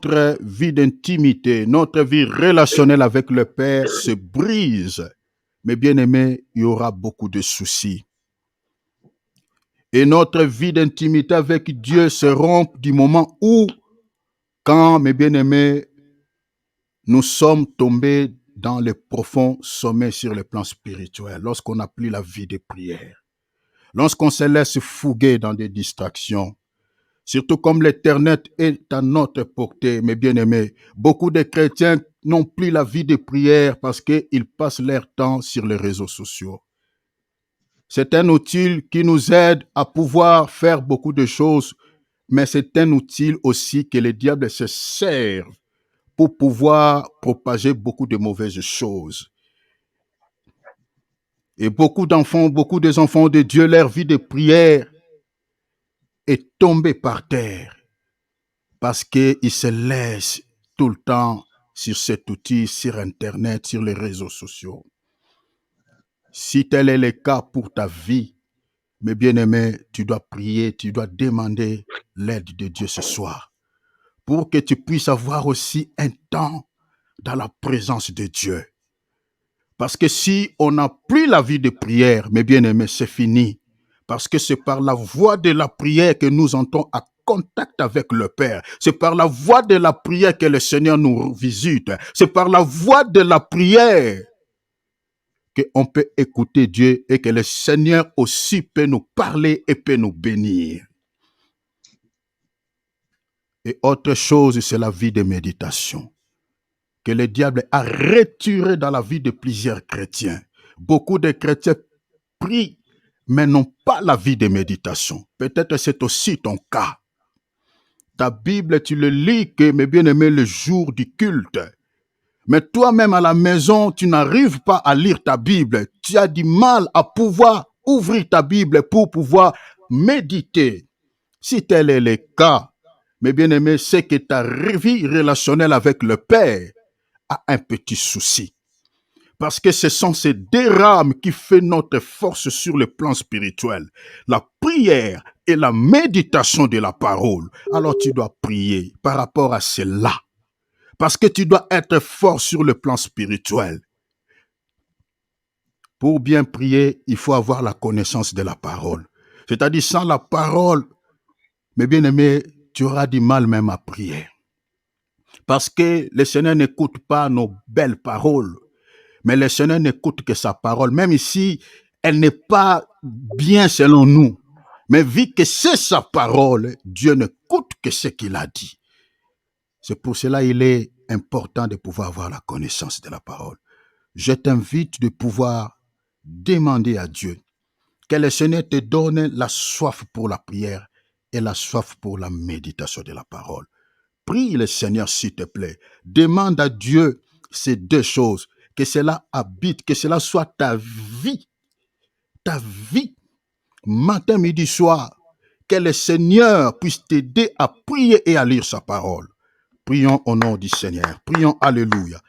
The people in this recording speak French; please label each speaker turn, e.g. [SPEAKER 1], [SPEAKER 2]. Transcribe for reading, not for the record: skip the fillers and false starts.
[SPEAKER 1] notre vie d'intimité, notre vie relationnelle avec le Père se brise, mes bien-aimés, il y aura beaucoup de soucis. Et notre vie d'intimité avec Dieu se rompt du moment où, quand, mes bien-aimés, nous sommes tombés dans le profond sommet sur le plan spirituel, lorsqu'on n'a plus la vie de prière, lorsqu'on se laisse fouguer dans des distractions. Surtout comme l'Internet est à notre portée, mes bien-aimés, beaucoup de chrétiens n'ont plus la vie de prière parce qu'ils passent leur temps sur les réseaux sociaux. C'est un outil qui nous aide à pouvoir faire beaucoup de choses, mais c'est un outil aussi que le diable se sert pour pouvoir propager beaucoup de mauvaises choses. Et beaucoup des enfants de Dieu, leur vie de prière est tombée par terre parce qu'ils se laissent tout le temps sur cet outil, sur Internet, sur les réseaux sociaux. Si tel est le cas pour ta vie, mes bien-aimés, tu dois prier, tu dois demander l'aide de Dieu ce soir pour que tu puisses avoir aussi un temps dans la présence de Dieu. Parce que si on n'a plus la vie de prière, mes bien-aimés, c'est fini. Parce que c'est par la voie de la prière que nous entrons à contact avec le Père. C'est par la voie de la prière que le Seigneur nous visite. C'est par la voie de la prière qu'on peut écouter Dieu et que le Seigneur aussi peut nous parler et peut nous bénir. Et autre chose, c'est la vie de méditation que le diable a retiré dans la vie de plusieurs chrétiens. Beaucoup de chrétiens prient, mais n'ont pas la vie de méditation. Peut-être c'est aussi ton cas. Ta Bible, tu le lis que, mes bien-aimés, le jour du culte. Mais toi-même à la maison, tu n'arrives pas à lire ta Bible. Tu as du mal à pouvoir ouvrir ta Bible pour pouvoir méditer. Si tel est le cas, mes bien-aimés, c'est que ta vie relationnelle avec le Père a un petit souci. Parce que ce sont ces deux rames qui font notre force sur le plan spirituel. La prière et la méditation de la parole. Alors tu dois prier par rapport à cela. Parce que tu dois être fort sur le plan spirituel. Pour bien prier, il faut avoir la connaissance de la parole. C'est-à-dire sans la parole, mes bien-aimés, tu auras du mal même à prier. Parce que le Seigneur n'écoute pas nos belles paroles. Mais le Seigneur n'écoute que sa parole, même si elle n'est pas bien selon nous. Mais vu que c'est sa parole, Dieu n'écoute que ce qu'il a dit. C'est pour cela qu'il est important de pouvoir avoir la connaissance de la parole. Je t'invite de pouvoir demander à Dieu que le Seigneur te donne la soif pour la prière et la soif pour la méditation de la parole. Prie le Seigneur s'il te plaît. Demande à Dieu ces deux choses. Que cela habite, que cela soit ta vie, matin, midi, soir, que le Seigneur puisse t'aider à prier et à lire sa parole. Prions au nom du Seigneur, prions alléluia.